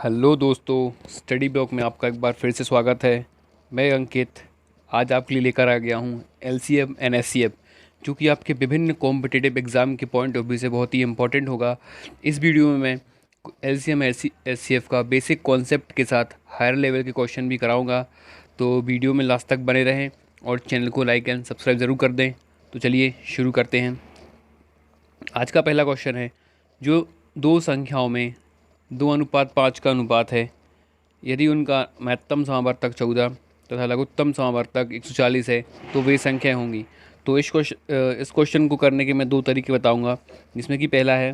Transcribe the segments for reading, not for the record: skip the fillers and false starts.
Hello दोस्तों, study block में आपका एक बार फिर से स्वागत है। मैं अंकित आज आपके लिए लेकर आ गया हूँ एलसीएम एंड एससीएफ, जो कि आपके विभिन्न कॉम्पिटिटिव एग्ज़ाम के पॉइंट ऑफ व्यू से बहुत ही इंपॉर्टेंट होगा। इस वीडियो में मैं एलसीएम एससीएफ का बेसिक कॉन्सेप्ट के साथ हायर लेवल के क्वेश्चन भी कराऊँगा, तो वीडियो में लास्ट तक बने रहें और चैनल को लाइक एंड सब्सक्राइब ज़रूर कर दें। तो चलिए शुरू करते हैं। आज का पहला क्वेश्चन है, जो दो संख्याओं में 2:5 का अनुपात है, यदि उनका महत्तम समावर्तक 14 तथा लघुत्तम समावर्तक 140 है तो वे संख्याएं होंगी। तो इस क्वेश्चन को करने के मैं दो तरीके बताऊंगा, जिसमें कि पहला है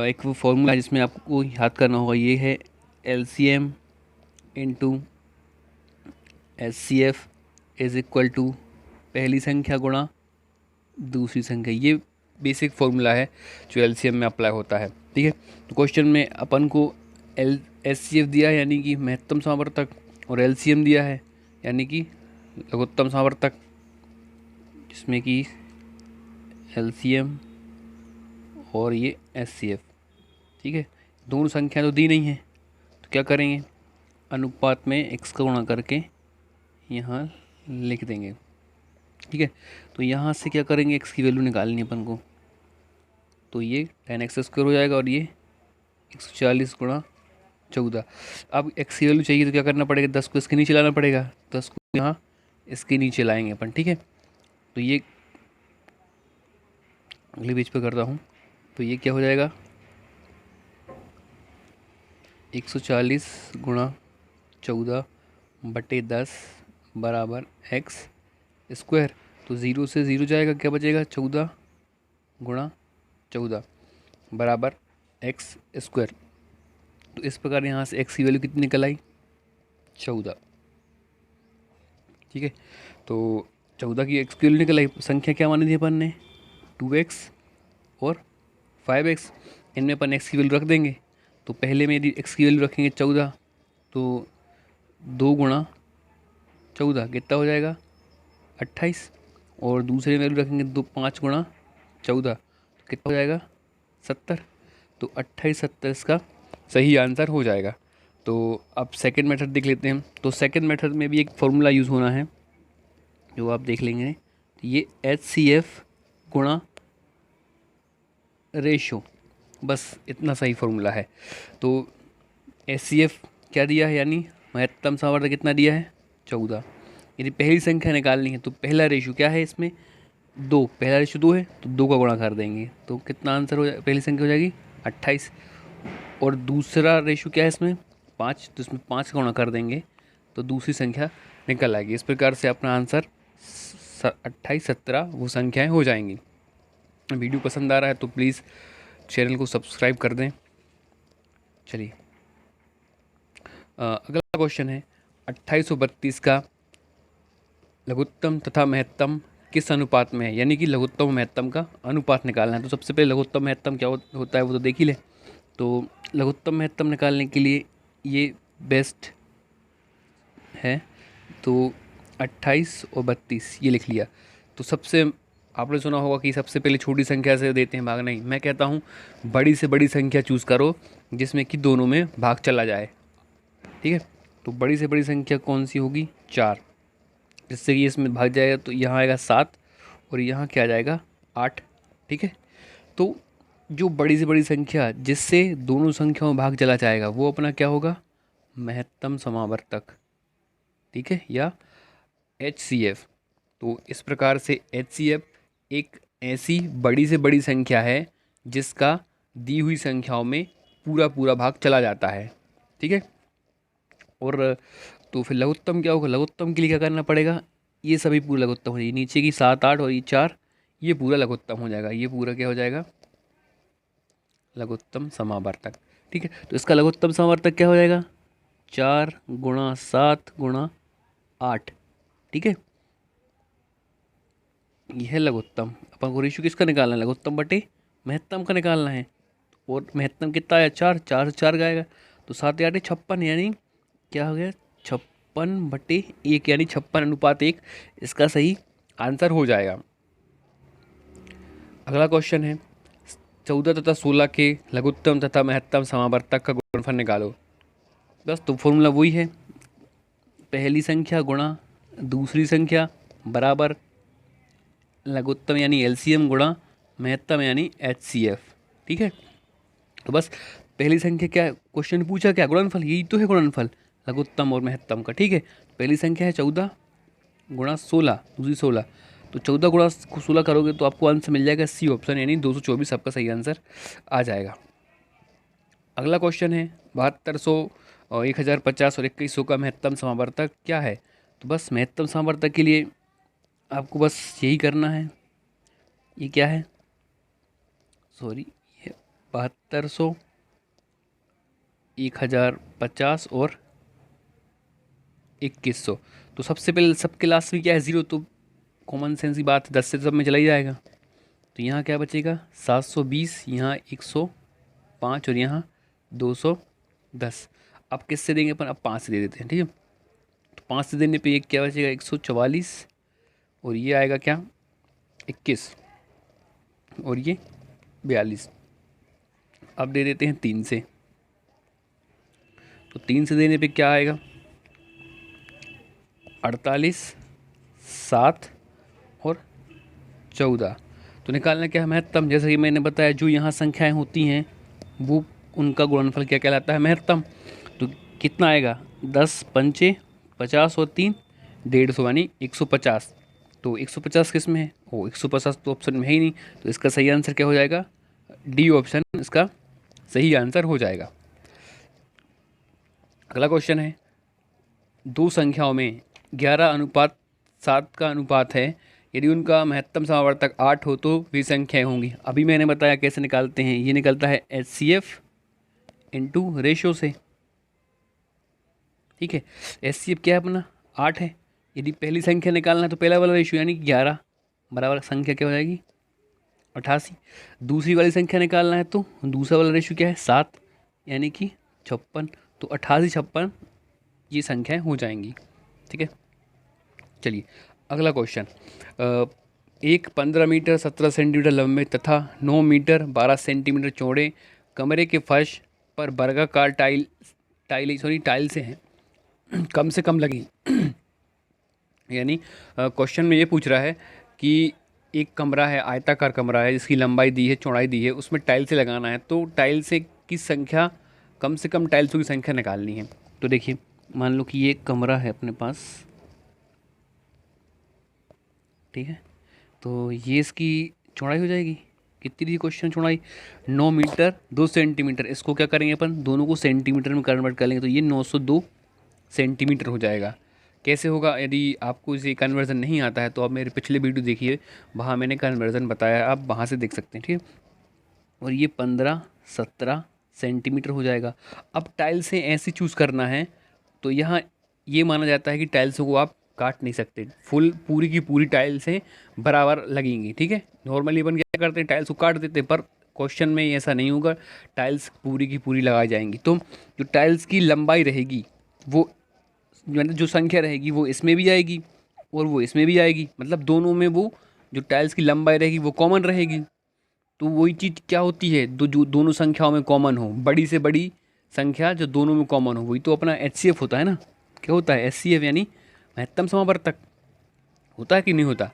एक वो फॉर्मूला है जिसमें आपको याद करना होगा, ये है LCM into HCF is equal to पहली संख्या गुणा दूसरी संख्या। ये बेसिक फॉर्मूला है जो एलसीएम में अप्लाई होता है। ठीक है, तो क्वेश्चन में अपन को एचसीएफ दिया है यानी कि महत्तम समावर्तक, और एलसीएम दिया है यानी कि लघुत्तम समावर्तक, जिसमें कि एलसीएम और ये एचसीएफ। ठीक है, दोनों संख्या तो दी नहीं है, तो क्या करेंगे, अनुपात में x का गुणा करके यहाँ लिख देंगे। ठीक है, तो यहाँ से क्या करेंगे, x की वैल्यू निकालनी है अपन को, तो ये 10x² हो जाएगा और ये 140 गुणा 14। अब x की वैल्यू चाहिए तो क्या करना पड़ेगा, 10 को इसके नीचे लाना पड़ेगा, 10 को यहाँ इसके नीचे लाएंगे अपन। ठीक है, तो ये अगले पेज पे करता हूँ, तो ये क्या हो जाएगा, 140 गुणा 14 बटे 10 बराबर x²। तो 0 से 0 जाएगा, क्या बचेगा, 14 गुणा 14 बराबर x²। तो इस प्रकार यहाँ से x की वैल्यू कितनी निकल आई, 14। ठीक है, तो 14 की x की वैल्यू निकल आई। संख्या क्या मानी थी अपन ने, 2x और 5x। इनमें अपन x की वैल्यू रख देंगे। तो पहले में यदि x की वैल्यू रखेंगे 14, तो 2 गुणा 14 कितना हो जाएगा, 28। और दूसरे में वैल्यू रखेंगे 5 गुणा 14, तो कितना हो जाएगा, 70। तो 28 70 इसका सही आंसर हो जाएगा। तो अब सेकंड मेथड देख लेते हैं। तो सेकंड मेथड में भी एक फॉर्मूला यूज़ होना है, जो आप देख लेंगे। तो ये एचसीएफ गुणा रेशो, बस इतना सही फॉर्मूला है। तो एचसीएफ क्या दिया है, यानी महत्तम समावर्तक कितना दिया है, 14। यदि पहली संख्या निकालनी है तो पहला रेशो क्या है इसमें, 2। पहला रेशो 2 है तो 2 का गुणा कर देंगे, तो कितना आंसर हो जाए, पहली संख्या हो जाएगी 28। और दूसरा रेशो क्या है इसमें, 5, तो इसमें 5 का गुणा कर देंगे तो दूसरी संख्या निकल आएगी। इस प्रकार से अपना आंसर 28 17 वो संख्याएं हो जाएंगी। वीडियो पसंद आ रहा है तो प्लीज़ चैनल को सब्सक्राइब कर दें। चलिए अगला क्वेश्चन है, 2832 का लघुत्तम तथा महत्तम किस अनुपात में है, यानी कि लघुत्तम और महत्तम का अनुपात निकालना है। तो सबसे पहले लघुत्तम महत्तम क्या होता है वो तो देख ही ले। तो लघुत्तम महत्तम निकालने के लिए ये बेस्ट है, तो 28 और 32 ये लिख लिया। तो सबसे आपने सुना होगा कि सबसे पहले छोटी संख्या से देते हैं भाग, नहीं, मैं कहता हूँ बड़ी से बड़ी संख्या चूज़ करो जिसमें कि दोनों में भाग चला जाए। ठीक है, तो बड़ी से बड़ी संख्या कौन सी होगी, 4, जिससे कि इसमें भाग जाएगा तो यहाँ आएगा 7 और यहाँ क्या आ जाएगा, 8। ठीक है, तो जो बड़ी से बड़ी संख्या जिससे दोनों संख्याओं में भाग चला जाएगा वो अपना क्या होगा, महत्तम समावर्तक। ठीक है, या एचसीएफ। तो इस प्रकार से एचसीएफ एक ऐसी बड़ी से बड़ी संख्या है जिसका दी हुई संख्याओं में पूरा पूरा भाग चला जाता है। ठीक है, और तो फिर लघुत्तम क्या होगा, लघुत्तम के लिए क्या करना पड़ेगा, ये सभी पूरा लघुत्तम हो जाएगी, नीचे की 7 8 और ये 4 ये पूरा लघुत्तम हो जाएगा, ये पूरा क्या हो जाएगा, लघुत्तम समावर्तक। ठीक है, तो इसका लघुत्तम समावर्तक क्या हो जाएगा, 4 गुणा 7 गुणा 8। ठीक है, यह है लघुत्तम। अपन को रेशियो किसका निकालना है, लघुत्तम बटे महत्तम का निकालना है। और महत्तम कितना आया, 4, 4 से 4 गएगा तो 7 8 56, यानी क्या हो गया, 56/1, यानी 56:1 इसका सही आंसर हो जाएगा। अगला क्वेश्चन है, 14 तथा 16 के लघुत्तम तथा महत्तम समावर्तक का गुणनफल निकालो। बस तो फॉर्मूला वही है, पहली संख्या गुणा दूसरी संख्या बराबर लघुत्तम यानी एलसीएम गुणा महत्तम यानी एचसीएफ। ठीक है, तो बस पहली संख्या क्या क्वेश्चन पूछा, क्या गुणनफल, यही तो है गुणनफल लघुत्तम और महत्तम का। ठीक है, पहली संख्या है 14 गुणा 16, दूसरी 16, तो 14 गुणा 16 करोगे तो आपको आंसर मिल जाएगा सी ऑप्शन यानी 224 आपका सही आंसर आ जाएगा। अगला क्वेश्चन है 7200 और 1050 और 2100 का महत्तम समावर्तक क्या है। तो बस महत्तम समावर्तक के लिए आपको बस यही करना है, ये क्या है, सॉरी, ये 7200, 1050 और 2100। तो सबसे पहले सबके लास्ट में क्या है, ज़ीरो, तो कॉमन सेंस की बात है, 10 से सब में चला ही जाएगा। तो यहाँ क्या बचेगा 720, यहाँ 105 और यहाँ 210। अब किससे देंगे अपन, अब 5 से दे देते हैं। ठीक है, तो 5 से देने पे ये क्या बचेगा 144 और ये आएगा क्या 21 और ये 42। अब दे देते हैं 3 से, तो 3 से देने पे क्या आएगा 48, 7 और 14। तो निकालना क्या है महत्तम, जैसा कि मैंने बताया जो यहाँ संख्याएं होती हैं वो उनका गुणनफल क्या कहलाता है, महत्तम। तो कितना आएगा 10 पंचे 50 और 3 150 यानी 150। तो 150 किस में है, ओ 150 तो ऑप्शन में है ही नहीं, तो इसका सही आंसर क्या हो जाएगा, डी ऑप्शन इसका सही आंसर हो जाएगा। अगला क्वेश्चन है दो संख्याओं में 11:7 का अनुपात है, यदि उनका महत्तम समावर्तक 8 हो तो वे संख्याएं होंगी। अभी मैंने बताया कैसे निकालते हैं, ये निकलता है HCF इंटू रेशो से। ठीक है, HCF क्या है अपना 8 है, यदि पहली संख्या निकालना है तो पहला वाला रेशो यानी 11 बराबर संख्या क्या हो जाएगी 88। दूसरी वाली संख्या निकालना है तो दूसरा वाला रेशो क्या है 7 यानी कि 56। तो 88 56 ये संख्याएं हो जाएंगी। ठीक है, चलिए अगला क्वेश्चन, एक 15 मीटर 17 सेंटीमीटर लंबे तथा 9 मीटर 12 सेंटीमीटर चौड़े कमरे के फर्श पर वर्गाकार टाइल से हैं कम से कम लगी। यानी क्वेश्चन में ये पूछ रहा है कि एक कमरा है, आयताकार कमरा है जिसकी लंबाई दी है चौड़ाई दी है, उसमें टाइल से लगाना है, तो टाइल से की संख्या कम से कम टाइल्सों की संख्या निकालनी है। तो देखिए मान लो कि ये कमरा है अपने पास, ठीक है, तो ये इसकी चौड़ाई हो जाएगी कितनी थी क्वेश्चन चौड़ाई 9 मीटर 2 सेंटीमीटर। इसको क्या करेंगे अपन दोनों को सेंटीमीटर में कन्वर्ट कर लेंगे, तो ये 902 सेंटीमीटर हो जाएगा। कैसे होगा, यदि आपको इसे कन्वर्जन नहीं आता है तो आप मेरे पिछले वीडियो देखिए, वहाँ मैंने कन्वर्जन बताया, आप वहाँ से देख सकते हैं। ठीक है, और ये 15-17 सेंटीमीटर हो जाएगा। अब टाइल से ऐसे चूज़ करना है तो यहाँ ये माना जाता है कि टाइल्सों को आप काट नहीं सकते, फुल पूरी की पूरी टाइल से बराबर लगेंगी। ठीक है, नॉर्मली अपन क्या करते हैं टाइल्स को काट देते हैं, पर क्वेश्चन में ऐसा नहीं होगा, टाइल्स पूरी की पूरी लगाई जाएंगी। तो जो टाइल्स की लंबाई रहेगी वो मतलब जो संख्या रहेगी वो इसमें भी आएगी और वो इसमें भी आएगी, मतलब दोनों में वो जो टाइल्स की लंबाई रहेगी वो कॉमन रहेगी। तो वही चीज़ क्या होती है, जो दोनों संख्याओं में कॉमन हो, बड़ी से बड़ी संख्या जो दोनों में कॉमन हो, वही तो अपना HCF होता है ना। क्या होता है HCF यानी महत्तम समावर्तक, होता है कि नहीं होता।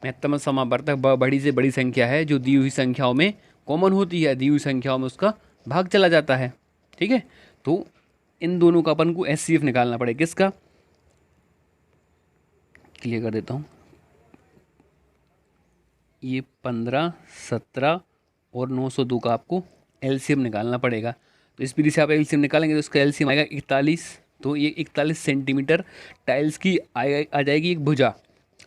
महत्तम समावर्तक बड़ी से बड़ी संख्या है जो दी हुई संख्याओं में कॉमन होती है, दी हुई संख्याओं में उसका भाग चला जाता है। ठीक है, तो इन दोनों का अपन को HCF निकालना पड़ेगा, किसका, क्लियर कर देता हूँ, ये 15 17 और 902 का आपको LCM निकालना पड़ेगा। तो इस विधि से आप LCM निकालेंगे तो इसका LCM आएगा 41। तो ये 41 सेंटीमीटर टाइल्स की आ जाएगी एक भुजा।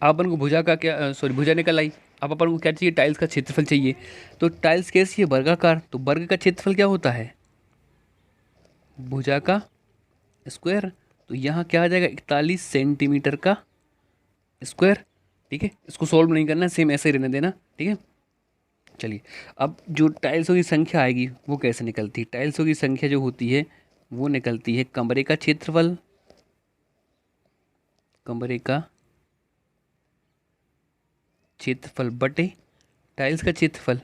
अब अपन को भुजा का क्या, सॉरी भुजा निकल आई। अब अपन को क्या चाहिए, टाइल्स का क्षेत्रफल चाहिए। तो टाइल्स कैसी है, वर्गाकार, तो वर्ग का क्षेत्रफल क्या होता है भुजा का स्क्वायर। तो यहाँ क्या आ जाएगा 41 सेंटीमीटर का स्क्वायर। ठीक है, इसको सॉल्व नहीं करना, सेम ऐसे ही रहने देना। ठीक है, चलिए अब जो टाइल्सों की संख्या आएगी वो कैसे निकलती है, टाइल्सों की संख्या जो होती है वो निकलती है कमरे का क्षेत्रफल, कमरे का क्षेत्रफल बटे टाइल्स का क्षेत्रफल।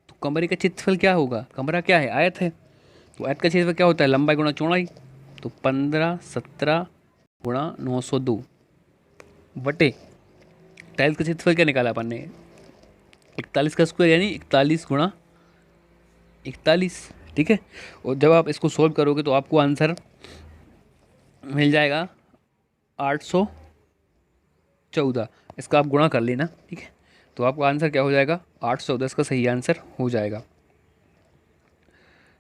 तो कमरे का क्षेत्रफल क्या होगा, कमरा क्या है, आयत है, तो आयत का क्षेत्रफल क्या होता है, लंबाई गुणा चौड़ाई। तो 15 17 गुणा 902 बटे टाइल्स का क्षेत्रफल क्या निकाला अपन ने, 41 का स्क्वायर यानी 41 गुणा 41। ठीक है, और जब आप इसको सोल्व करोगे तो आपको आंसर मिल जाएगा 814। इसका आप गुणा कर लेना, ठीक है, तो आपका आंसर क्या हो जाएगा 814, इसका सही आंसर हो जाएगा।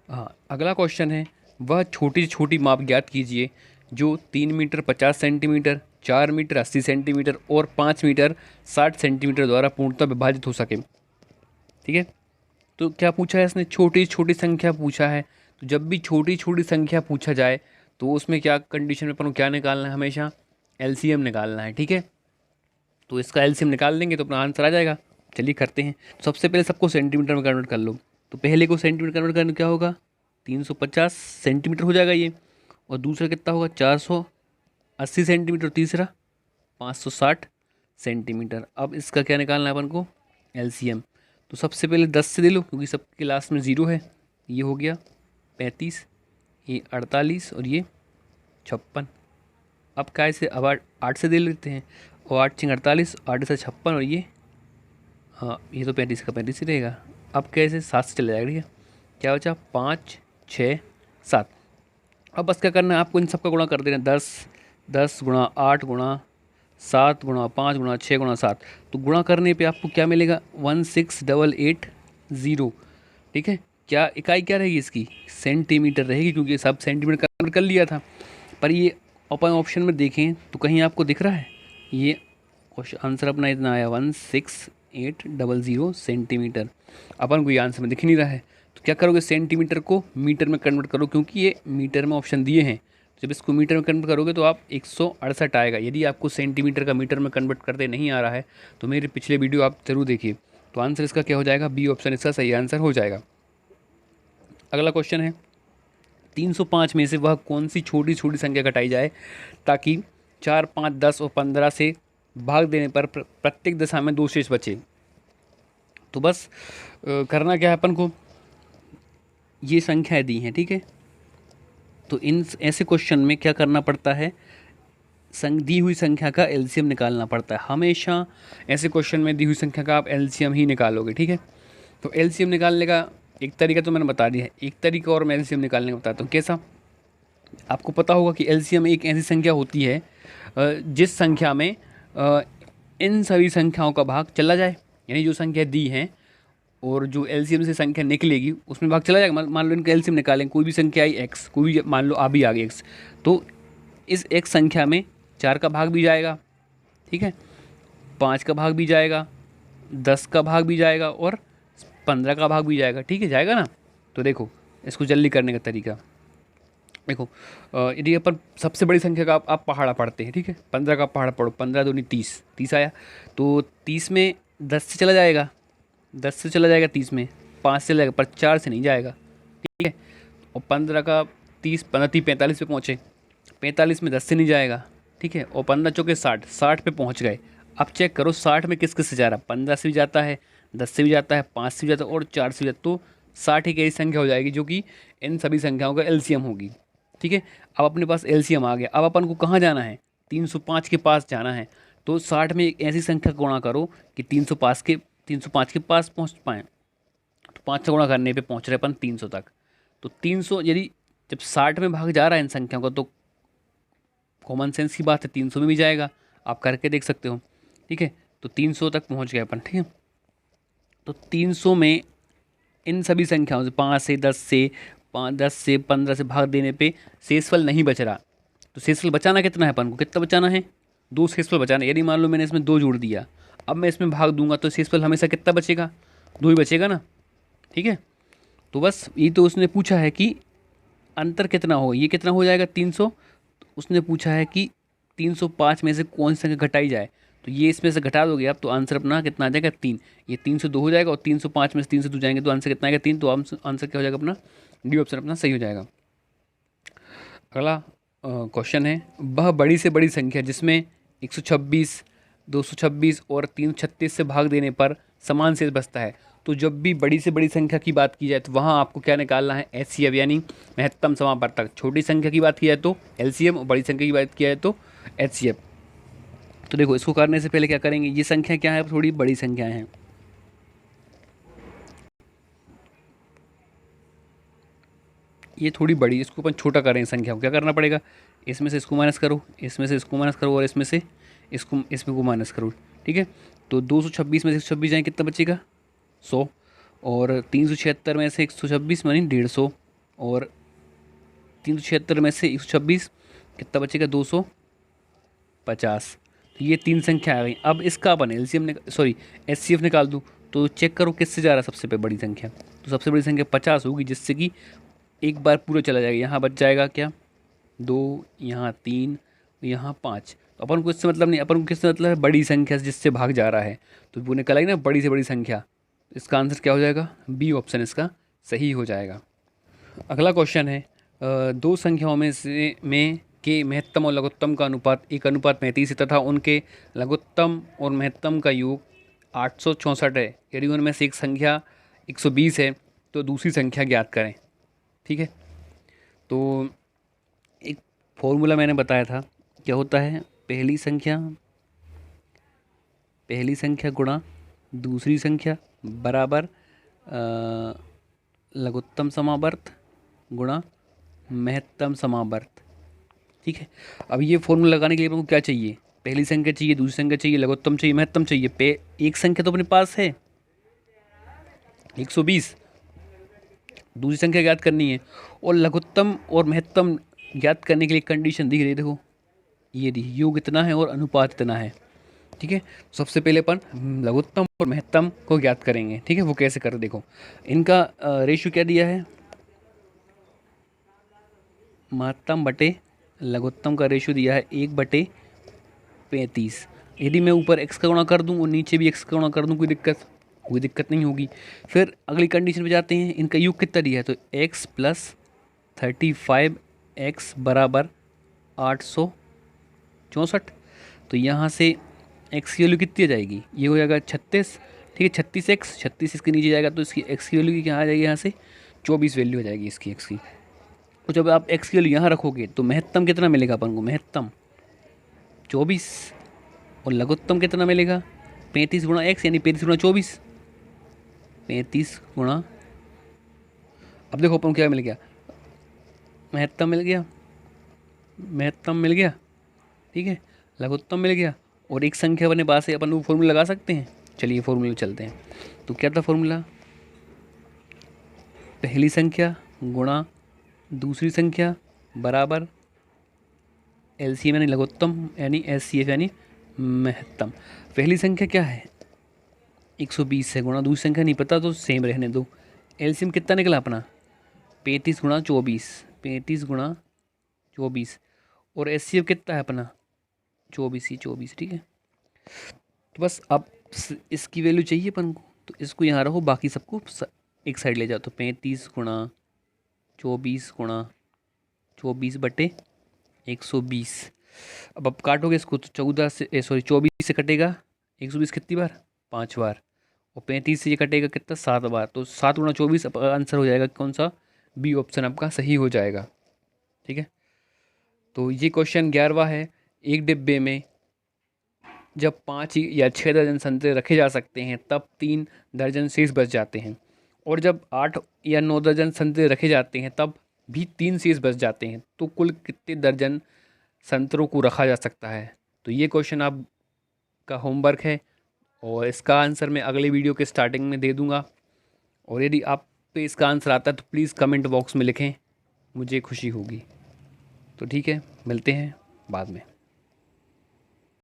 हाँ, अगला क्वेश्चन है, वह छोटी से छोटी माप ज्ञात कीजिए जो 3 मीटर 50 सेंटीमीटर, 4 मीटर 80 सेंटीमीटर और 5 मीटर 60 सेंटीमीटर द्वारा पूर्णतः विभाजित हो सके। ठीक है, तो क्या पूछा है इसने, छोटी छोटी संख्या पूछा है। तो जब भी छोटी छोटी संख्या पूछा जाए तो उसमें क्या कंडीशन में अपन को क्या निकालना है, हमेशा एलसीएम निकालना है। ठीक है, तो इसका एलसीएम निकाल देंगे तो अपना आंसर आ जाएगा। चलिए करते हैं। तो सबसे पहले सबको सेंटीमीटर में कन्वर्ट कर लो। तो पहले को सेंटीमीटर कन्वर्ट करने क्या होगा, 350 सेंटीमीटर हो जाएगा ये, और दूसरा कितना होगा 480 सेंटीमीटर, तीसरा 560 सेंटीमीटर। अब इसका क्या निकालना है अपन को, एलसीएम। तो सबसे पहले 10 से दे लो क्योंकि सबके लास्ट में 0 है। ये हो गया 35, ये 48 और ये 56। अब क्या से अब 8 से दे लेते हैं, और 8 छिंग 48, 8 से 56 और ये, हाँ ये तो 35 का 35 ही रहेगा। अब कैसे 7 से चला जाएगा, ठीक है, क्या बचा 5 6 7। अब बस क्या करना है, आपको इन सबका गुणा कर देना, 10 10 गुणा 8 गुणा 7 गुणा 5 गुणा 6 गुणा 7। तो गुणा करने पे आपको क्या मिलेगा 16880। ठीक है, क्या इकाई क्या रहेगी इसकी, सेंटीमीटर रहेगी, क्योंकि सब सेंटीमीटर कन्वर्ट कर लिया था। पर ये अपन ऑप्शन में देखें तो कहीं आपको दिख रहा है, ये आंसर अपना इतना आया 16800 सेंटीमीटर। अपन को ये आंसर में दिख नहीं रहा है, तो क्या करोगे, सेंटीमीटर को मीटर में कन्वर्ट करो, क्योंकि ये मीटर में ऑप्शन दिए हैं। जब इसको मीटर में कन्वर्ट करोगे तो आप 168 आएगा। यदि आपको सेंटीमीटर का मीटर में कन्वर्ट करते नहीं आ रहा है तो मेरे पिछले वीडियो आप ज़रूर देखिए। तो आंसर इसका क्या हो जाएगा, बी ऑप्शन इसका सही आंसर हो जाएगा। अगला क्वेश्चन है, 305 में से वह कौन सी छोटी छोटी संख्या घटाई जाए ताकि 4 5 10 और 15 से भाग देने पर प्रत्येक दशा में 2 शेष बचे। तो बस करना क्या है अपन को, ये संख्याएं दी हैं, ठीक है, तो इन ऐसे क्वेश्चन में क्या करना पड़ता है, दी हुई संख्या का एलसीएम निकालना पड़ता है। हमेशा ऐसे क्वेश्चन में दी हुई संख्या का आप एलसीएम ही निकालोगे। ठीक है, तो एलसीएम निकालने का एक तरीका तो मैंने बता दिया है, एक तरीका और मैं एलसीएम निकालने का बताता हूँ। कैसा, आपको पता होगा कि एलसीएम एक ऐसी संख्या होती है जिस संख्या में इन सभी संख्याओं का भाग चला जाए, यानी जो संख्या दी हैं और जो एलसीएम से संख्या निकलेगी उसमें भाग चला जाएगा। मान लो इनका एलसीएम निकालें, कोई भी संख्या आई एक्स, कोई भी मान लो आ भी आ गई एक्स, तो इस एक संख्या में 4 का भाग भी जाएगा, ठीक है, 5 का भाग भी जाएगा, 10 का भाग भी जाएगा और 15 का भाग भी जाएगा। ठीक है, जाएगा ना। तो देखो इसको जल्दी करने का तरीका देखो, यदि अपन सबसे बड़ी संख्या का आप पहाड़ा पढ़ते हैं, ठीक है, 15 का पहाड़ा पढ़ो, 15 दूनी 30, 30 आया, तो 30 में 10 से चला जाएगा, 10 से चला जाएगा 30 में, 5 से जाएगा पर 4 से नहीं जाएगा। ठीक है, और 15 का 30 15 30 45 पे पहुँचे, 45 में 10 से नहीं जाएगा। ठीक है, और 15 चौके 60, 60 पे पहुँच गए। अब चेक करो 60 में किस किस से जा रहा है, 15 से भी जाता है, 10 से भी जाता है, 5 से भी जाता है और 4 से भी जाता है। तो 60 एक ऐसी संख्या हो जाएगी जो कि इन सभी संख्याओं का एलसीएम होगी। ठीक है, अब अपने पास एलसीएम आ गया। अब अपन को कहाँ जाना है, 305 के पास जाना है। तो 60 में एक ऐसी संख्या गुणा करो कि 305 के पास पहुँच पाएँ। तो 5 से गुणा करने पे पहुँच रहे अपन 300 तक। तो 300 यदि जब 60 में भाग जा रहा है इन संख्याओं का, तो कॉमन सेंस की बात है 300 में भी जाएगा, आप करके देख सकते हो। ठीक है, तो 300 तक पहुँच गए अपन। ठीक है, तो 300 में इन सभी संख्याओं से 5 से 10 से 10 से 15 से भाग देने पे शेषफल नहीं बच रहा। तो शेषफल बचाना कितना है अपन को, कितना बचाना है, 2 शेषफल बचाना है। यदि मान लो मैंने इसमें 2 जोड़ दिया, अब मैं इसमें भाग दूंगा तो शेषफल हमेशा कितना बचेगा, 2 ही बचेगा ना। ठीक है, तो बस ये तो उसने पूछा है कि अंतर कितना हो, ये कितना हो जाएगा 300। तो उसने पूछा है कि 305 में से कौन सी संख्या घटाई जाए, तो ये इसमें से घटा दोगे आप तो आंसर अपना कितना आ जाएगा 3। ये 302 हो जाएगा और 305 में से 302 जाएंगे तो आंसर कितना आएगा 3। तो आंसर क्या हो जाएगा अपना, डी ऑप्शन अपना सही हो जाएगा। अगला क्वेश्चन है, वह बड़ी से बड़ी संख्या जिसमें 126, 226 और 336 से भाग देने पर समान शेष बचता है, तो जब भी बड़ी से बड़ी संख्या की बात की जाए तो वहाँ आपको क्या निकालना है, एचसीएफ यानी महत्तम समापवर्तक। छोटी संख्या की बात की जाए तो एलसीएम और बड़ी संख्या की बात की जाए तो एचसीएफ। तो देखो इसको करने से पहले क्या करेंगे, ये संख्या क्या है, थोड़ी बड़ी संख्याएं हैं, ये थोड़ी बड़ी, इसको अपन छोटा करें संख्या को, क्या करना पड़ेगा, इसमें से इसको माइनस करो, इसमें से इसको माइनस करो और इसमें से इसमें को माइनस करो। ठीक है, तो 226 में से 126 जाए कितना बचेगा, 100, और 376 में से 126 मानी 150, और 376 में से 126 कितना बचेगा, 250। तो ये तीन संख्या आ गई। अब इसका अपन एलसीएम सॉरी एचसीएफ निकाल दूँ तो चेक करो किससे जा रहा है सबसे बड़ी संख्या, तो सबसे बड़ी संख्या 50 होगी, जिससे कि एक बार पूरा चला जाएगा। यहाँ बच जाएगा क्या, 2, यहाँ 3, यहाँ 5। तो अपन को इससे मतलब नहीं, अपन को किससे मतलब है, बड़ी संख्या से जिससे भाग जा रहा है। तो वो निकल आई ना बड़ी से बड़ी संख्या, इसका आंसर क्या हो जाएगा, बी ऑप्शन इसका सही हो जाएगा। अगला क्वेश्चन है, दो संख्याओं में के महत्तम और लघुत्तम का अनुपात 1:35 है तथा उनके लघुत्तम और महत्तम का योग 864 है। यदि उनमें से एक संख्या 120 है तो दूसरी संख्या ज्ञात करें। ठीक है, तो एक फॉर्मूला मैंने बताया था, क्या होता है, पहली संख्या गुणा दूसरी संख्या बराबर लघुत्तम समावर्त गुणा महत्तम समावर्त। ठीक है, अब ये फॉर्मूला लगाने के लिए आपको क्या चाहिए, पहली संख्या चाहिए, दूसरी संख्या चाहिए, लघुत्तम चाहिए, महत्तम चाहिए। एक संख्या तो अपने पास है 120, दूसरी संख्या ज्ञात करनी है, और लघुत्तम और महत्तम ज्ञात करने के लिए कंडीशन दिख रही है, देखो ये दी, योग इतना है और अनुपात इतना है। ठीक है, सबसे पहले अपन लघुत्तम और महत्तम को ज्ञात करेंगे। ठीक है, वो कैसे करें, देखो इनका रेशियो क्या दिया है, महत्तम बटे लघुत्तम का रेशियो दिया है 1/35। यदि मैं ऊपर x का गुणा कर दूं और नीचे भी x का गुणा कर दूं, कोई दिक्कत नहीं होगी। फिर अगली कंडीशन पे जाते हैं, इनका योग कितना दिया है, तो x + 35x बराबर 864। तो यहाँ से x की वैल्यू कितनी आ जाएगी, ये हो जाएगा 36। ठीक है, 36x के नीचे जाएगा तो इसकी x की वैल्यू क्या आ जाएगी, यहाँ से 24 वैल्यू हो जाएगी इसकी x की। तो जब आप x की वैल्यू यहाँ रखोगे तो महत्तम कितना मिलेगा अपन को, महत्तम 24, और लघुत्तम कितना मिलेगा, 35 गुणा x यानी 35 गुणा 24, 35 गुणा, अब देखो अपन को क्या मिल गया, महत्तम मिल गया, ठीक है, लघुत्तम मिल गया, और एक संख्या अपने पास है, अपन वो फॉर्मूला लगा सकते हैं। चलिए फॉर्मूला चलते हैं। तो क्या था फॉर्मूला, पहली संख्या गुणा दूसरी संख्या बराबर एलसीएम यानी लघुत्तम यानी एचसीएफ यानी महत्तम। पहली संख्या क्या है 120 है, गुणा दूसरी संख्या नहीं पता तो सेम रहने दो। एलसीएम कितना निकला अपना 35 गुणा 24, 35 गुणा 24, और एचसीएफ कितना है अपना 24 ही 24। ठीक है, तो बस अब इसकी वैल्यू चाहिए अपन को, तो इसको यहाँ रखो, बाकी सबको एक साइड ले जाओ। तो 35 गुणा 24 गुणा 24 बटे 120। अब काटोगे इसको तो 14 से 24 से कटेगा 120 कितनी बार, 5 बार, और 35 से ये कटेगा कितना 7 बार। तो 7 गुणा 24 आंसर हो जाएगा कौन सा, बी ऑप्शन आपका सही हो जाएगा। ठीक है, तो ये क्वेश्चन 11वां है। एक डिब्बे में जब 5 या 6 दर्जन संतरे रखे जा सकते हैं तब 3 दर्जन शेष बच जाते हैं, और जब 8 या 9 दर्जन संतरे रखे जाते हैं तब भी 3 शेष बच जाते हैं। तो कुल कितने दर्जन संतरों को रखा जा सकता है। तो ये क्वेश्चन आपका होमवर्क है, और इसका आंसर मैं अगले वीडियो के स्टार्टिंग में दे दूँगा। और यदि आप पे इसका आंसर आता है तो प्लीज़ कमेंट बॉक्स में लिखें, मुझे खुशी होगी। तो ठीक है, मिलते हैं बाद में।